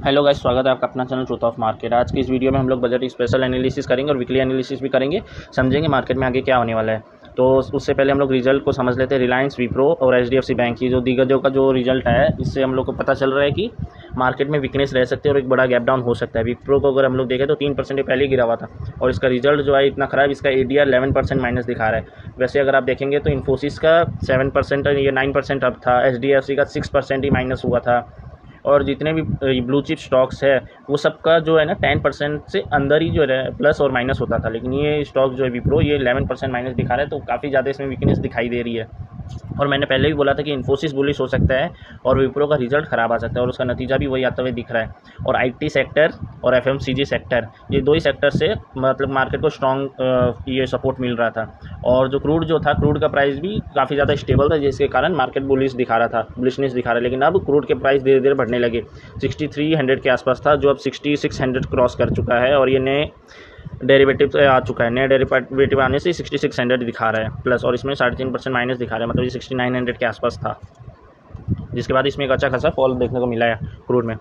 Hello guys, स्वागत है आपका अपना चैनल ट्रूथ ऑफ मार्केट। आज की इस वीडियो में हम लोग बजट स्पेशल एनालिसिस करेंगे और वीकली एनालिसिस भी करेंगे, समझेंगे मार्केट में आगे क्या होने वाला है। तो उससे पहले हम लोग रिजल्ट को समझ लेते हैं। रिलायंस, विप्रो और एचडीएफसी बैंक की जो दिग्गजों का जो रिजल्ट है, इससे हम लोग को पता चल रहा है कि मार्केट में वीकनेस रह सकती है और एक बड़ा गैप डाउन हो सकता है। विप्रो को अगर हम लोग देखें तो 3% पहले ही गिरा हुआ था और इसका रिजल्ट जो है इतना खराब, इसका एडीआर 11% माइनस दिखा रहा है। वैसे अगर आप देखेंगे तो इन्फोसिस का 7% या 9% अब था, एचडीएफसी का 6% ही माइनस हुआ था और जितने भी ब्लू चिप स्टॉक्स है वो सबका जो है ना 10% से अंदर ही जो है प्लस और माइनस होता था। लेकिन ये स्टॉक जो है विप्रो, ये 11% माइनस दिखा रहा है, तो काफ़ी ज़्यादा इसमें वीकनेस दिखाई दे रही है। और मैंने पहले भी बोला था कि इन्फोसिस बुलिश हो सकता है और विप्रो का रिजल्ट ख़राब आ सकता है और उसका नतीजा भी वही आता हुआ दिख रहा है। और आईटी सेक्टर और एफएमसीजी सेक्टर, ये दो ही सेक्टर से मतलब मार्केट को स्ट्रॉन्ग ये सपोर्ट मिल रहा था। और जो क्रूड का प्राइस भी काफ़ी ज़्यादा स्टेबल था, जिसके कारण मार्केट बुलिशनेस दिखा रहा है। लेकिन अब क्रूड के प्राइस धीरे धीरे बढ़ने लगे। 6300 के आसपास था, जो अब 6600 क्रॉस कर चुका है और ये नए डेरिवेटिव आ चुका है। नए डेरिवेटिव आने से 6600 दिखा रहा है प्लस, और इसमें 3.5% माइनस दिखा रहा है, मतलब ये 6900 के आसपास था, जिसके बाद इसमें एक अच्छा खासा फॉल देखने को मिला है क्रूड में।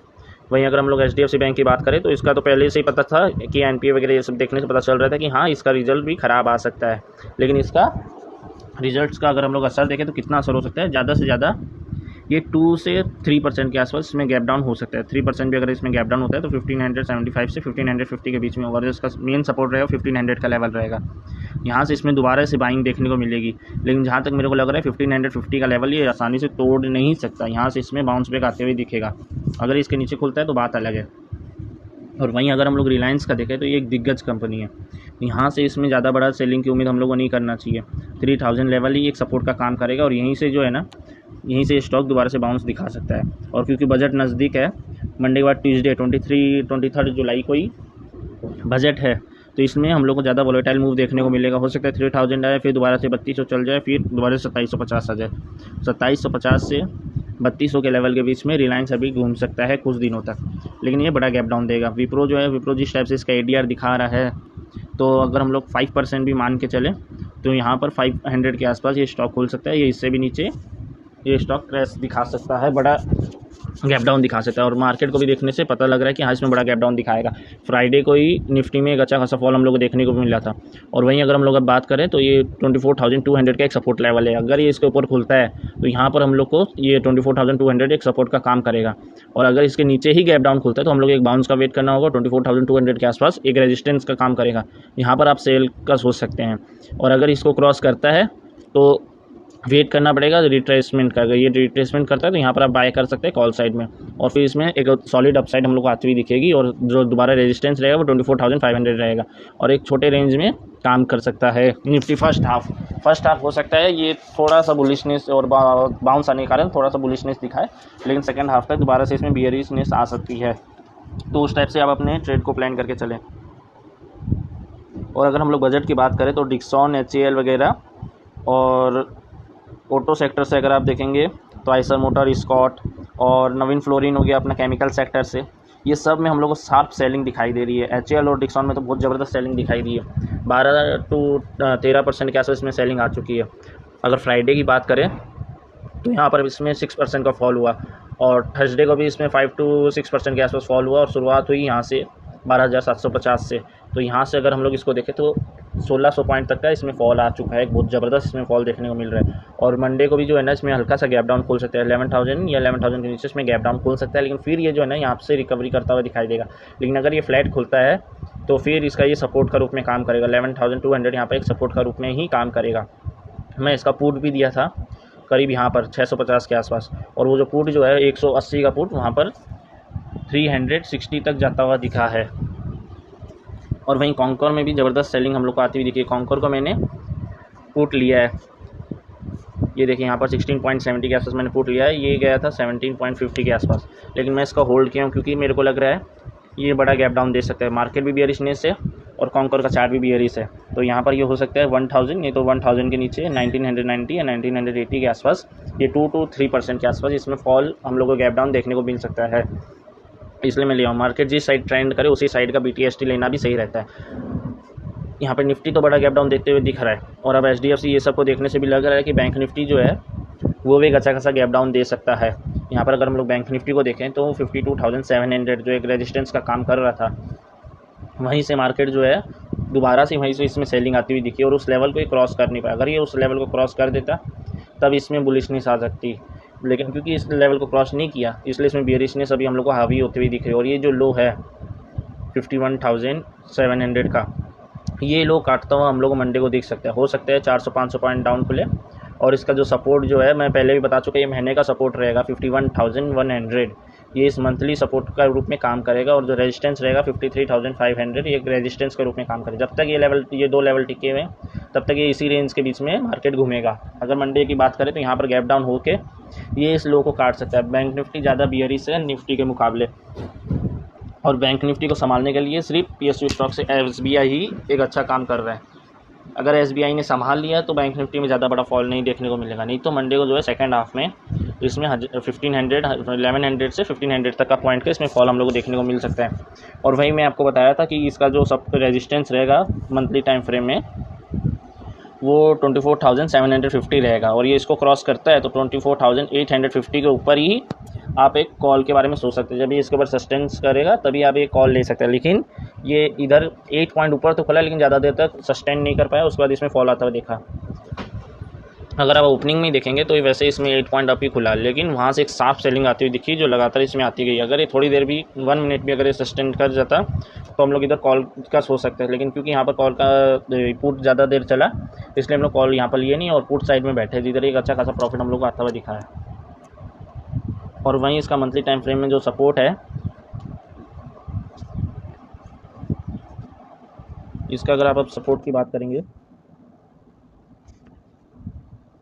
वहीं अगर हम लोग एचडीएफसी बैंक की बात करें तो इसका तो पहले से ही पता था कि एनपीए वगैरह ये सब देखने से पता चल रहा था कि हाँ, इसका रिजल्ट भी ख़राब आ सकता है। लेकिन इसका रिजल्ट्स का अगर हम लोग असर देखें तो कितना असर हो सकता है, ज़्यादा से ज़्यादा ये 2 से 3% के आसपास इसमें गैप डाउन हो सकता है। 3% भी अगर इसमें गैप डाउन होता है तो 1575 से 1550 के बीच में होगा। इसका मेन सपोर्ट रहेगा 1500 का लेवल रहेगा। यहाँ से इसमें दोबारा से बाइंग देखने को मिलेगी, लेकिन जहाँ तक मेरे को लग रहा है 1550 का लेवल ये आसानी से तोड़ नहीं सकता। यहाँ से इसमें बाउंस बैक आते हुए दिखेगा। अगर इसके नीचे खुलता है तो बात अलग है। और वहीं अगर हम लोग रिलायंस का देखें तो ये एक दिग्गज कंपनी है, यहाँ से इसमें ज़्यादा बड़ा सेलिंग की उम्मीद हम लोग को नहीं करना चाहिए। 3000 लेवल ही एक सपोर्ट का काम करेगा और यहीं से जो है ना, यहीं से स्टॉक दोबारा से बाउंस दिखा सकता है। और क्योंकि बजट नज़दीक है, मंडे के बाद ट्यूसडे 23 जुलाई को ही बजट है, तो इसमें हम लोग को ज़्यादा वोलेटाइल मूव देखने को मिलेगा। हो सकता है 3000 आए, फिर दोबारा से 3200 चल जाए, फिर दोबारा से 2750 आ जाए। 2750 से 3200 के लेवल के बीच में रिलायंस अभी घूम सकता है कुछ दिनों तक, लेकिन ये बड़ा गैप डाउन देगा। विप्रो जो है, विप्रो जिस टाइप से इसका एडीआर दिखा रहा है, तो अगर हम लोग 5% भी मान के चलें तो यहाँ पर 500 के आसपास ये स्टॉक खुल सकता है। ये इससे भी नीचे ये स्टॉक क्रैश दिखा सकता है, बड़ा गैप डाउन दिखा सकता है। और मार्केट को भी देखने से पता लग रहा है कि हाँ, इसमें बड़ा गैप डाउन दिखाएगा। फ्राइडे को ही निफ्टी में एक अच्छा खासा फॉल हम लोग को देखने को मिला था। और वहीं अगर हम लोग अब बात करें तो ये 24,200 का एक सपोर्ट लेवल है। अगर ये इसके ऊपर खुलता है तो यहाँ पर हम लोग को ये 24,200 एक सपोर्ट का काम करेगा। और अगर इसके नीचे ही गैप डाउन खुलता है तो हम लोग एक बाउंस का वेट करना होगा। 24,200 के आसपास एक रेजिस्टेंस का काम करेगा, यहाँ पर आप सेल का सोच सकते हैं। और अगर इसको क्रॉस करता है तो वेट करना पड़ेगा रिट्रेसमेंट का। अगर ये रिट्रेसमेंट करता है तो यहाँ पर आप बाय कर सकते हैं कॉल साइड में, और फिर इसमें एक सॉलिड अपसाइड हम लोग को आती हुई दिखेगी। और जो दोबारा रेजिस्टेंस रहेगा वो 24,500 रहेगा और एक छोटे रेंज में काम कर सकता है निफ्टी। फर्स्ट हाफ हो सकता है ये थोड़ा सा बुलिशनेस और बाउंस आने के कारण थोड़ा सा बुलिशनेस दिखाए, लेकिन सेकेंड हाफ तक दोबारा से इसमें बियरिशनेस आ सकती है। तो उस टाइप से आप अपने ट्रेड को प्लान करके चलें। और अगर हम लोग बजट की बात करें तो डिक्सॉन, एचएएल वगैरह और ऑटो सेक्टर से अगर आप देखेंगे तो आइसर मोटर, स्कॉट और नवीन फ्लोरिन हो गया अपना केमिकल सेक्टर से, ये सब में हम लोग को शार्प सेलिंग दिखाई दे रही है। एचएएल और डिक्सॉन में तो बहुत ज़बरदस्त सेलिंग दिखाई दी है, 12 से 13% के आसपास इसमें सेलिंग आ चुकी है। अगर फ्राइडे की बात करें तो यहाँ पर इसमें 6% का फॉल हुआ और थर्सडे को भी इसमें 5 से 6% के आसपास फॉल हुआ और शुरुआत हुई यहाँ से 12,750 से। तो यहाँ से अगर हम लोग इसको देखें तो 1600 पॉइंट तक का इसमें फॉल आ चुका है, बहुत ज़बरदस्त इसमें फॉल देखने को मिल रहा है। और मंडे को भी जो है ना, इसमें हल्का सा गैप डाउन खुल सकता है, 11,000 या 11,000 के नीचे इसमें गैप डाउन खुल सकता है, लेकिन फिर ये जो है ना यहाँ से रिकवरी करता हुआ दिखाई देगा। लेकिन अगर ये फ्लैट खुलता है तो फिर इसका ये सपोर्ट का रूप में काम करेगा। 11,200 यहाँ पर एक सपोर्ट का रूप में ही काम करेगा। मैं इसका पुट भी दिया था करीब यहाँ पर 650 के आसपास, और वो जो पुट जो है 180 का पुट वहाँ पर 360 तक जाता हुआ दिखा है। और वहीं कॉन्कर में भी ज़बरदस्त सेलिंग हम लोग को आती हुई दिखी। कॉन्कर को मैंने पुट लिया है, ये देखिए यहाँ पर 16.70 के आसपास मैंने पुट लिया है। ये गया था 17.50 के आसपास, लेकिन मैं इसका होल्ड किया हूँ क्योंकि मेरे को लग रहा है ये बड़ा गैप डाउन दे सकता है। मार्केट भी बियरिशनेस है और कॉन्कर का चार्ट भी बियरिश है, तो यहाँ पर ये हो सकता है 1000, नहीं तो 1000 के नीचे 1990 या 1980 के आसपास ये 2 से 3% के आसपास इसमें फॉल हम लोग को गैप डाउन देखने को मिल सकता है। इसलिए मैं लिया हूँ। मार्केट जिस साइड ट्रेंड करे उसी साइड का BTST लेना भी सही रहता है। यहाँ पर निफ्टी तो बड़ा गैप डाउन देखते हुए दिख रहा है, और अब HDFC ये सब को देखने से भी लग रहा है कि बैंक निफ्टी जो है वो भी एक अच्छा खासा गैप डाउन दे सकता है। यहाँ पर अगर हम लोग बैंक निफ्टी को देखें तो 52,700 जो एक रेजिस्टेंस का काम कर रहा था, वहीं से मार्केट जो है दोबारा से वहीं से इसमें सेलिंग आती हुई दिखी और उस लेवल को ये क्रॉस कर नहीं पाया। अगर ये उस लेवल को क्रॉस कर देता तब इसमें बुलिशनेस आ सकती, लेकिन क्योंकि इस लेवल को क्रॉस नहीं किया इसलिए इसमें बेयरिशनेस अभी हम लोग को हावी होती हुई दिख रही है। और ये जो लो है 51,700 का, ये लो काटता हुआ हम लोग को मंडे को दिख सकता है। हो सकता है 400-500 पॉइंट डाउन खुले। और इसका जो सपोर्ट जो है मैं पहले भी बता चुका, ये महीने का सपोर्ट रहेगा 51,100, ये इस मंथली सपोर्ट का रूप में काम करेगा। और जो रेजिस्टेंस रहेगा 53,500, ये एक रेजिस्टेंस के रूप में काम करेगा। जब तक ये दो लेवल टिके हुए तब तक ये इसी रेंज के बीच में मार्केट घूमेगा। अगर मंडे की बात करें तो यहाँ पर गैप डाउन होके ये इस लो को काट सकता है। बैंक निफ्टी ज़्यादा बियरिश है निफ्टी के मुकाबले, और बैंक निफ्टी को संभालने के लिए सिर्फ PSU स्टॉक से SBI ही एक अच्छा काम कर रहा है। अगर SBI ने संभाल लिया तो बैंक निफ्टी में ज़्यादा बड़ा फॉल नहीं देखने को मिलेगा। नहीं तो मंडे को जो है सेकंड हाफ में इसमें 1100 से 1500 तक का पॉइंट का इसमें फॉल हम लोग को देखने को मिल सकता है। और वही मैं आपको बताया था कि इसका जो सब रेजिस्टेंस रहेगा मंथली टाइम फ्रेम में वो 24,750 रहेगा, और ये इसको क्रॉस करता है तो 24,850 के ऊपर ही आप एक कॉल के बारे में सोच सकते हैं। जब ये इसके ऊपर सस्टेंस करेगा तभी आप एक कॉल ले सकते हैं। लेकिन ये इधर 8 पॉइंट ऊपर तो खुला, लेकिन ज़्यादा देर तक सस्टेन नहीं कर पाया, उसके बाद इसमें फॉल आता हुआ देखा। अगर आप ओपनिंग में देखेंगे तो वैसे इसमें 8 पॉइंट अप ही खुला, लेकिन वहाँ से एक साफ सेलिंग आती हुई दिखी जो लगातार इसमें आती गई। अगर ये थोड़ी देर भी 1 मिनट भी अगर ये सस्टेन कर जाता तो हम लोग इधर कॉल का सोच सकते हैं। लेकिन क्योंकि यहाँ पर कॉल का पुट ज़्यादा देर चला इसलिए हम लोग कॉल यहाँ पर लिए नहीं और पुट साइड में बैठे, जिधर एक अच्छा खासा प्रॉफिट हम लोग को आता हुआ दिखा है। और वहीं इसका मंथली टाइम फ्रेम में जो सपोर्ट है, इसका अगर आप सपोर्ट की बात करेंगे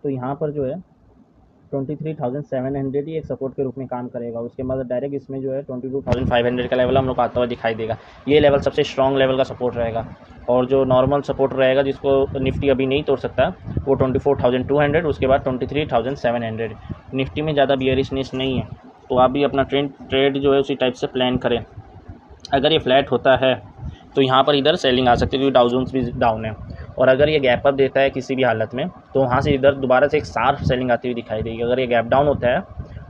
तो यहाँ पर जो है 23,700 ही एक सपोर्ट के रूप में काम करेगा। उसके बाद डायरेक्ट इसमें जो है 22,500 का लेवल हम लोग आता हुआ दिखाई देगा। ये लेवल सबसे स्ट्रॉन्ग लेवल का सपोर्ट रहेगा। और जो नॉर्मल सपोर्ट रहेगा जिसको निफ्टी अभी नहीं तोड़ सकता वो 24,200, उसके बाद 23,700। निफ्टी में ज़्यादा बियरिशनेस नहीं है, तो आप भी अपना ट्रेड जो है उसी टाइप से प्लान करें। अगर ये फ्लैट होता है तो यहाँ पर इधर सेलिंग आ सकती है क्योंकि डाउ जोन्स भी डाउन है। और अगर ये गैप अप देता है किसी भी हालत में तो वहाँ से इधर दोबारा से एक शार्प सेलिंग आती हुई दिखाई देगी। अगर ये गैप डाउन होता है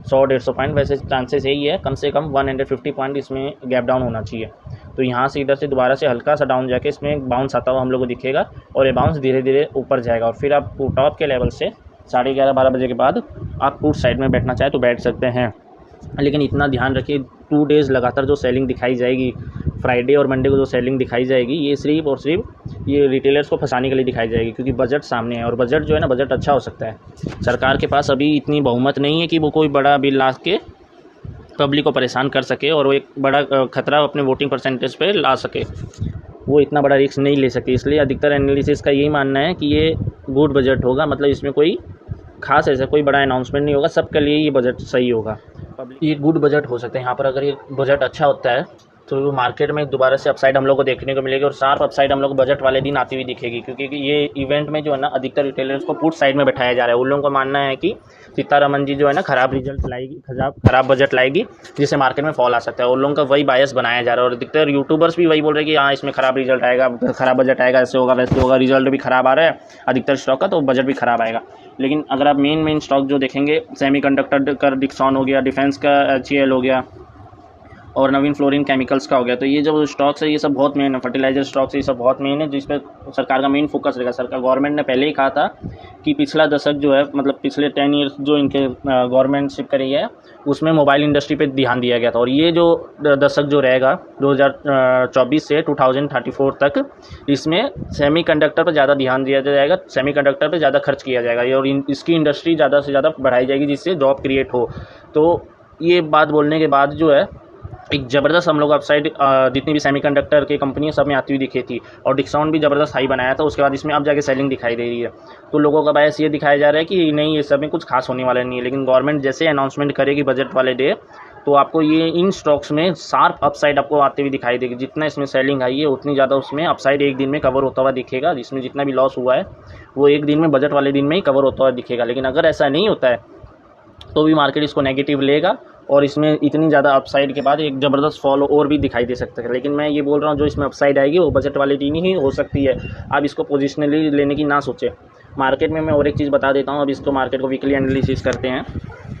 100-150 पॉइंट, वैसे चांसेस यही है कम से कम 150 पॉइंट इसमें गैप डाउन होना चाहिए। तो यहाँ से इधर से दोबारा से हल्का सा डाउन जाके इसमें बाउंस आता हुआ हम लोग को दिखेगा और ये बाउंस धीरे धीरे ऊपर जाएगा। और फिर आप टॉप के लेवल से 11:30-12 बजे के बाद आप पुट साइड में बैठना चाहे तो बैठ सकते हैं। लेकिन इतना ध्यान रखिए 2 डेज़ लगातार जो सेलिंग दिखाई जाएगी, फ्राइडे और मंडे को जो सेलिंग दिखाई जाएगी, ये सिर्फ और सिर्फ ये रिटेलर्स को फंसाने के लिए दिखाई जाएगी क्योंकि बजट सामने है। और बजट जो है ना, बजट अच्छा हो सकता है। सरकार के पास अभी इतनी बहुमत नहीं है कि वो कोई बड़ा बिल ला के पब्लिक को परेशान कर सके और वो एक बड़ा खतरा अपने वोटिंग परसेंटेज पे ला सके। वो इतना बड़ा रिस्क नहीं ले सकती, इसलिए अधिकतर एनालिसिस का यही मानना है कि ये गुड बजट होगा। मतलब इसमें कोई खास ऐसा कोई बड़ा अनाउंसमेंट नहीं होगा, सबके लिए ये बजट सही होगा। ये गुड बजट हो सकता है। यहाँ पर अगर ये बजट अच्छा होता है तो मार्केट में दोबारा से अपसाइड हम लोग को देखने को मिलेगी और शार्प अपसाइड हम लोग को बजट वाले दिन आती हुई दिखेगी। क्योंकि ये इवेंट में जो है ना, अधिकतर रिटेलर्स को पुट साइड में बैठाया जा रहा है। उन लोगों को मानना है कि सीतारमन जी जो है ना ख़राब रिजल्ट लाएगी, ख़राब बजट लाएगी, जिससे मार्केट में फॉल आ सकता है। उन लोगों का वही बायस बनाया जा रहा है और अधिकतर यूट्यूबर्स भी वही बोल रहे हैं कि हाँ इसमें ख़राब रिजल्ट आएगा, ख़राब बजट आएगा, ऐसे होगा वैसे होगा। रिजल्ट भी ख़राब आ रहा है अधिकतर स्टॉक का, तो बजट भी ख़राब आएगा। लेकिन अगर आप मेन स्टॉक जो देखेंगे, सेमीकंडक्टर का डिक्सॉन हो गया, डिफेंस का HCL हो गया और नवीन फ्लोरिन केमिकल्स का हो गया, तो ये जो स्टॉक्स है ये सब बहुत मेन है। फर्टिलाइजर स्टॉक्स ये सब बहुत मेन है जिस पर सरकार का मेन फोकस रहेगा। सरकार गवर्नमेंट ने पहले ही कहा था कि पिछला दशक जो है, मतलब पिछले 10 ईयर्स जो इनके गवर्नमेंटशिप करी है उसमें मोबाइल इंडस्ट्री पे ध्यान दिया गया था। और ये जो दशक जो रहेगा 2024 से 2034 तक, इसमें सेमीकंडक्टर पर ज़्यादा ध्यान दिया जाएगा, सेमीकंडक्टर पर ज़्यादा खर्च किया जाएगा और इसकी इंडस्ट्री ज़्यादा से ज़्यादा बढ़ाई जाएगी जिससे जॉब क्रिएट हो। तो ये बात बोलने के बाद जो है एक ज़बरदस्त हम लोग अपसाइड जितनी भी सेमीकंडक्टर की कंपनी सब में आती हुई दिखी थी और डिक्सॉन भी ज़बरदस्त हाई बनाया था। उसके बाद इसमें अब जाके सेलिंग दिखाई दे रही है। तो लोगों का बायस ये दिखाया जा रहा है कि नहीं ये सब में कुछ खास होने वाला नहीं है। लेकिन गवर्नमेंट जैसे अनाउंसमेंट करेगी बजट वाले डे तो आपको ये इन स्टॉक्स में शार्प अपसाइड आपको आते हुए दिखाई देगी। जितना इसमें सेलिंग आई है उतनी ज़्यादा उसमें अपसाइड एक दिन में कवर होता हुआ दिखेगा, जिसमें जितना भी लॉस हुआ है वो एक दिन में बजट वाले दिन में ही कवर होता हुआ दिखेगा। लेकिन अगर ऐसा नहीं होता है तो भी मार्केट इसको नेगेटिव लेगा और इसमें इतनी ज़्यादा अपसाइड के बाद एक ज़बरदस्त फॉल और भी दिखाई दे सकता है। लेकिन मैं ये बोल रहा हूँ जो इसमें अपसाइड आएगी वो बजट वाले दिन ही हो सकती है। आप इसको पोजिशनली लेने की ना सोचें। मार्केट में मैं और एक चीज़ बता देता हूँ। अब इसको मार्केट को वीकली एनालिसिस करते हैं।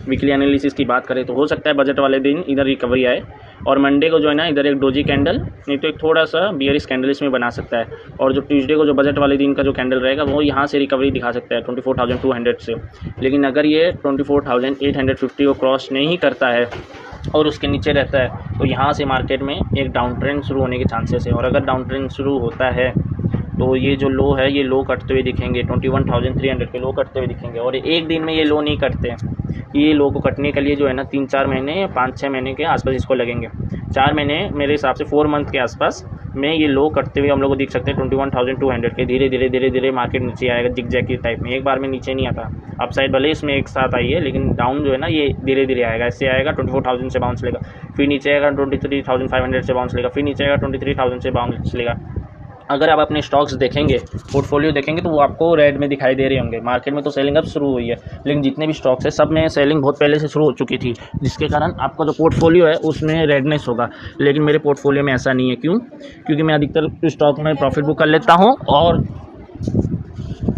वीकली एनालिसिस की बात करें तो हो सकता है बजट वाले दिन इधर रिकवरी आए, और मंडे को जो है ना इधर एक डोजी कैंडल, नहीं तो एक थोड़ा सा बियरिश कैंडल इसमें बना सकता है, और जो ट्यूसडे को जो बजट वाले दिन का जो कैंडल रहेगा वो यहाँ से रिकवरी दिखा सकता है 24,200 से। लेकिन अगर ये 24,850 को क्रॉस नहीं करता है और उसके नीचे रहता है तो यहाँ से मार्केट में एक डाउन ट्रेंड शुरू होने के चांसेस है। और अगर डाउन ट्रेंड शुरू होता है तो ये जो लो है ये लो कटते हुए दिखेंगे, 21,300 के लो कटते हुए दिखेंगे। और एक दिन में ये लो नहीं कटते हैं, ये लो को कटने के लिए जो है ना 3-4 महीने, 5-6 महीने के आसपास इसको लगेंगे। 4 महीने मेरे हिसाब से 4 मंथ के आसपास में ये लो कटते हुए हम लोग को दिख सकते हैं 21,200 के। धीरे धीरे मार्केट नीचे आएगा जिग जैग की टाइप में, एक बार में नीचे नहीं आता। अपसाइड भले इसमें एक साथ आई है लेकिन डाउन जो है ना ये धीरे धीरे आएगा। ऐसे आएगा 24,000 से बाउंस लेगा, फिर नीचे आएगा 23,500 से बाउंस लेगा, फिर नीचे आएगा 23,000 से बाउंस लेगा। अगर आप अपने स्टॉक्स देखेंगे, पोर्टफोलियो देखेंगे तो वो आपको रेड में दिखाई दे रहे होंगे। मार्केट में तो सेलिंग अब शुरू हुई है, लेकिन जितने भी स्टॉक्स है सब में सेलिंग बहुत पहले से शुरू हो चुकी थी, जिसके कारण आपका जो पोर्टफोलियो है उसमें रेडनेस होगा। लेकिन मेरे पोर्टफोलियो में ऐसा नहीं है। क्यों? क्योंकि मैं अधिकतर स्टॉक में प्रॉफिट बुक कर लेता हूँ और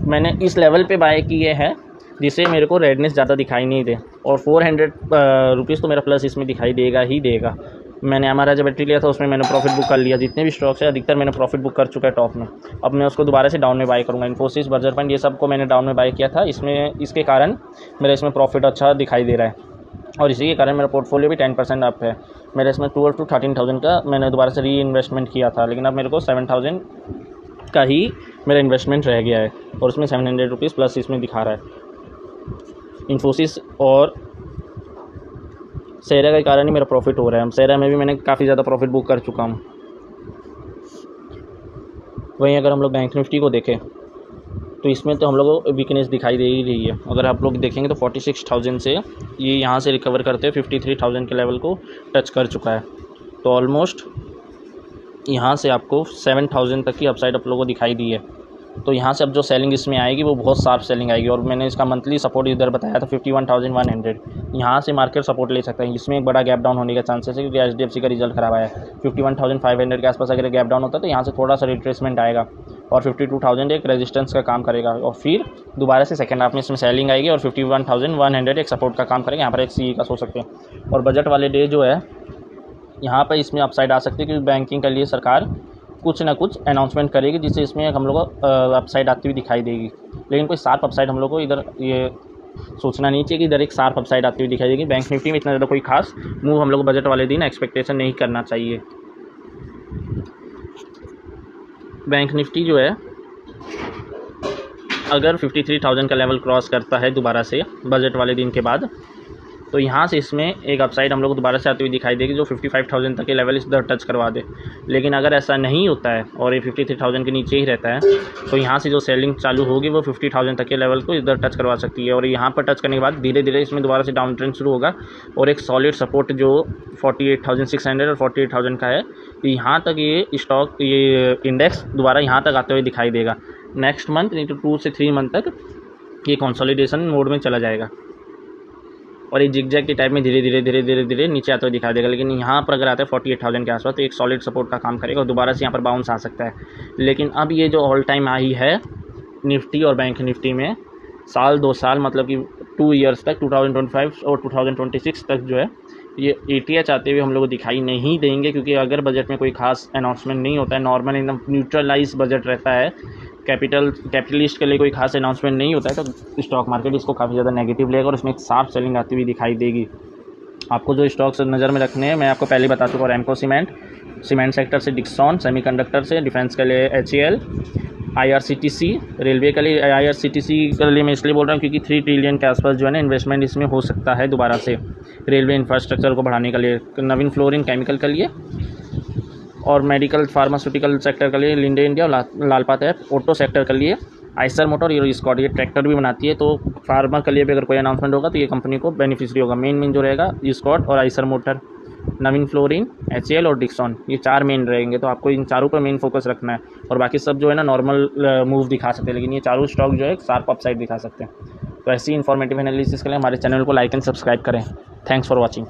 मैंने इस लेवल पे बाय किए हैं जिससे मेरे को रेडनेस ज़्यादा दिखाई नहीं दे। और 400 रुपीज़ तो मेरा प्लस इसमें दिखाई देगा ही देगा। मैंने हमारा जब बैटरी लिया था उसमें मैंने प्रॉफिट बुक कर लिया, जितने भी स्टॉक्स है अधिकतर मैंने प्रॉफिट बुक कर चुका है टॉप में। अब मैं उसको दोबारा से डाउन में बाय करूँगा। इन्फोसिस, बर्जर पॉइंट, ये सब को मैंने डाउन में बाय किया था, इसमें इसके कारण मेरा इसमें प्रॉफिट अच्छा दिखाई दे रहा है और इसी के कारण मेरा पोर्टफोलियो भी 10% अप है। मेरा इसमें 12 to 13,000 का मैंने दोबारा से री इन्वेस्टमेंट किया था, लेकिन अब मेरे को 7,000 का ही मेरा इन्वेस्टमेंट रह गया है और उसमें 700 रुपीज़ प्लस इसमें दिखा रहा है। इन्फोसिस और सेरा के कारण ही मेरा प्रॉफिट हो रहा है। सेरा में भी मैंने काफ़ी ज़्यादा प्रॉफिट बुक कर चुका हूँ। वहीं अगर हम लोग बैंक निफ्टी को देखें तो इसमें तो हम लोगों को वीकनेस दिखाई दे ही रही है। अगर आप लोग देखेंगे तो 46,000 से ये यहाँ से रिकवर करते हुए 53,000 के लेवल को टच कर चुका है। तो ऑलमोस्ट यहाँ से आपको 7,000 तक की अपसाइड आप लोगों को दिखाई दी है। तो यहाँ से अब जो सेलिंग इसमें आएगी वो बहुत शार्प सेलिंग आएगी। और मैंने इसका मंथली सपोर्ट इधर बताया था 51,100, यहाँ से मार्केट सपोर्ट ले सकता है। इसमें एक बड़ा गैप डाउन होने का चांसेस है क्योंकि HDFC का रिजल्ट खराब आया है। 51,500 के आसपास अगर गैप डाउन होता है तो यहाँ से थोड़ा सा रिट्रेसमेंट आएगा और 52,000 एक रेजिस्टेंस का काम करेगा और फिर दोबारा से सेकंड हाफ में इसमें सेलिंग आएगी और 51,100 एक सपोर्ट का काम करेगा। यहाँ पर एक CE का सो सकते हैं। और बजट वाले डे जो है यहाँ पर इसमें अपसाइड आ सकती है क्योंकि बैंकिंग के लिए सरकार कुछ ना कुछ अनाउंसमेंट करेगी जिससे इसमें हम लोग को अपसाइड आती हुई दिखाई देगी। लेकिन कोई शार्प अपसाइड हम लोग को इधर ये सोचना नहीं चाहिए कि इधर एक शार्प अपसाइड आती हुई दिखाई देगी। बैंक निफ्टी में इतना ज़्यादा कोई खास मूव हम लोग को बजट वाले दिन एक्सपेक्टेशन नहीं करना चाहिए। बैंक निफ्टी जो है अगर 53,000 का लेवल क्रॉस करता है दोबारा से बजट वाले दिन के बाद तो यहाँ से इसमें एक अपसाइड हम लोग को दोबारा से आती हुई दिखाई देगी जो 55,000 तक के लेवल इधर टच करवा दे। लेकिन अगर ऐसा नहीं होता है और ये 53,000 के नीचे ही रहता है तो यहाँ से जो सेलिंग चालू होगी वो 50,000 तक के लेवल को इधर टच करवा सकती है। और यहाँ पर टच करने के बाद धीरे धीरे इसमें दोबारा से डाउन ट्रेंड शुरू होगा और एक सॉलिड सपोर्ट जो 48,600 और 48,000 का है तो यहाँ तक ये स्टॉक ये इंडेक्स दोबारा यहाँ तक आते हुए दिखाई देगा। नेक्स्ट मंथ नहीं तो 2 से 3 मंथ तक ये कंसोलिडेशन मोड में चला जाएगा और ये जिग जैग के टाइप में धीरे धीरे नीचे आते हुए दिखाई देगा। लेकिन यहाँ पर अगर आता है 48,000 के आसपास तो एक सॉलिड सपोर्ट का काम करेगा और दोबारा से यहाँ पर बाउंस आ सकता है। लेकिन अब ये जो ऑल टाइम हाई है निफ्टी और बैंक निफ्टी में साल 2 साल मतलब कि 2 ईयर्स तक 2025 और 2026 तक जो है ये ETH आते हुए हम लोग को दिखाई नहीं देंगे क्योंकि अगर बजट में कोई खास अनाउंसमेंट नहीं होता है, नॉर्मल एकदम न्यूट्रलाइज बजट रहता है, कैपिटलिस्ट के लिए कोई खास अनाउंसमेंट नहीं होता है तो स्टॉक मार्केट इसको काफ़ी ज़्यादा नेगेटिव लेगा और इसमें एक शार्प सेलिंग आती हुई दिखाई देगी। आपको जो स्टॉक्स नज़र में रखने हैं मैं आपको पहले बता चुका हूँ। रैमको सीमेंट सेक्टर से डिक्सॉन, सेमीकंडक्टर से डिफेंस के लिए HAL, IRCTC, रेलवे के लिए IRCTC के लिए मैं इसलिए बोल रहा हूँ क्योंकि 3 ट्रिलियन के आसपास जो है ना इन्वेस्टमेंट इसमें हो सकता है दोबारा से रेलवे इंफ्रास्ट्रक्चर को बढ़ाने के लिए। नवीन फ्लोरिन केमिकल के लिए और मेडिकल फार्मास्यूटिकल सेक्टर के लिए लिंडे इंडिया और लालपात ऐप, ऑटो सेक्टर के लिए आइसर मोटर और स्कॉट ये ट्रैक्टर भी बनाती है तो फार्मा के लिए भी अगर कोई अनाउंसमेंट होगा तो ये कंपनी को बेनिफिशियरी होगा। मेन जो रहेगा स्कॉट और आइसर मोटर, नवीन फ्लोरिन, HAL और डिक्सॉन, ये 4 मेन रहेंगे तो आपको इन चारों पर मेन फोकस रखना है और बाकी सब जो है ना नॉर्मल मूव दिखा सकते हैं लेकिन ये चारों स्टॉक जो है शार्प अपसाइड दिखा सकते हैं। तो ऐसी इन्फॉर्मेटिव एनालिसिस के लिए हमारे चैनल को लाइक एंड सब्सक्राइब करें। Thanks for watching.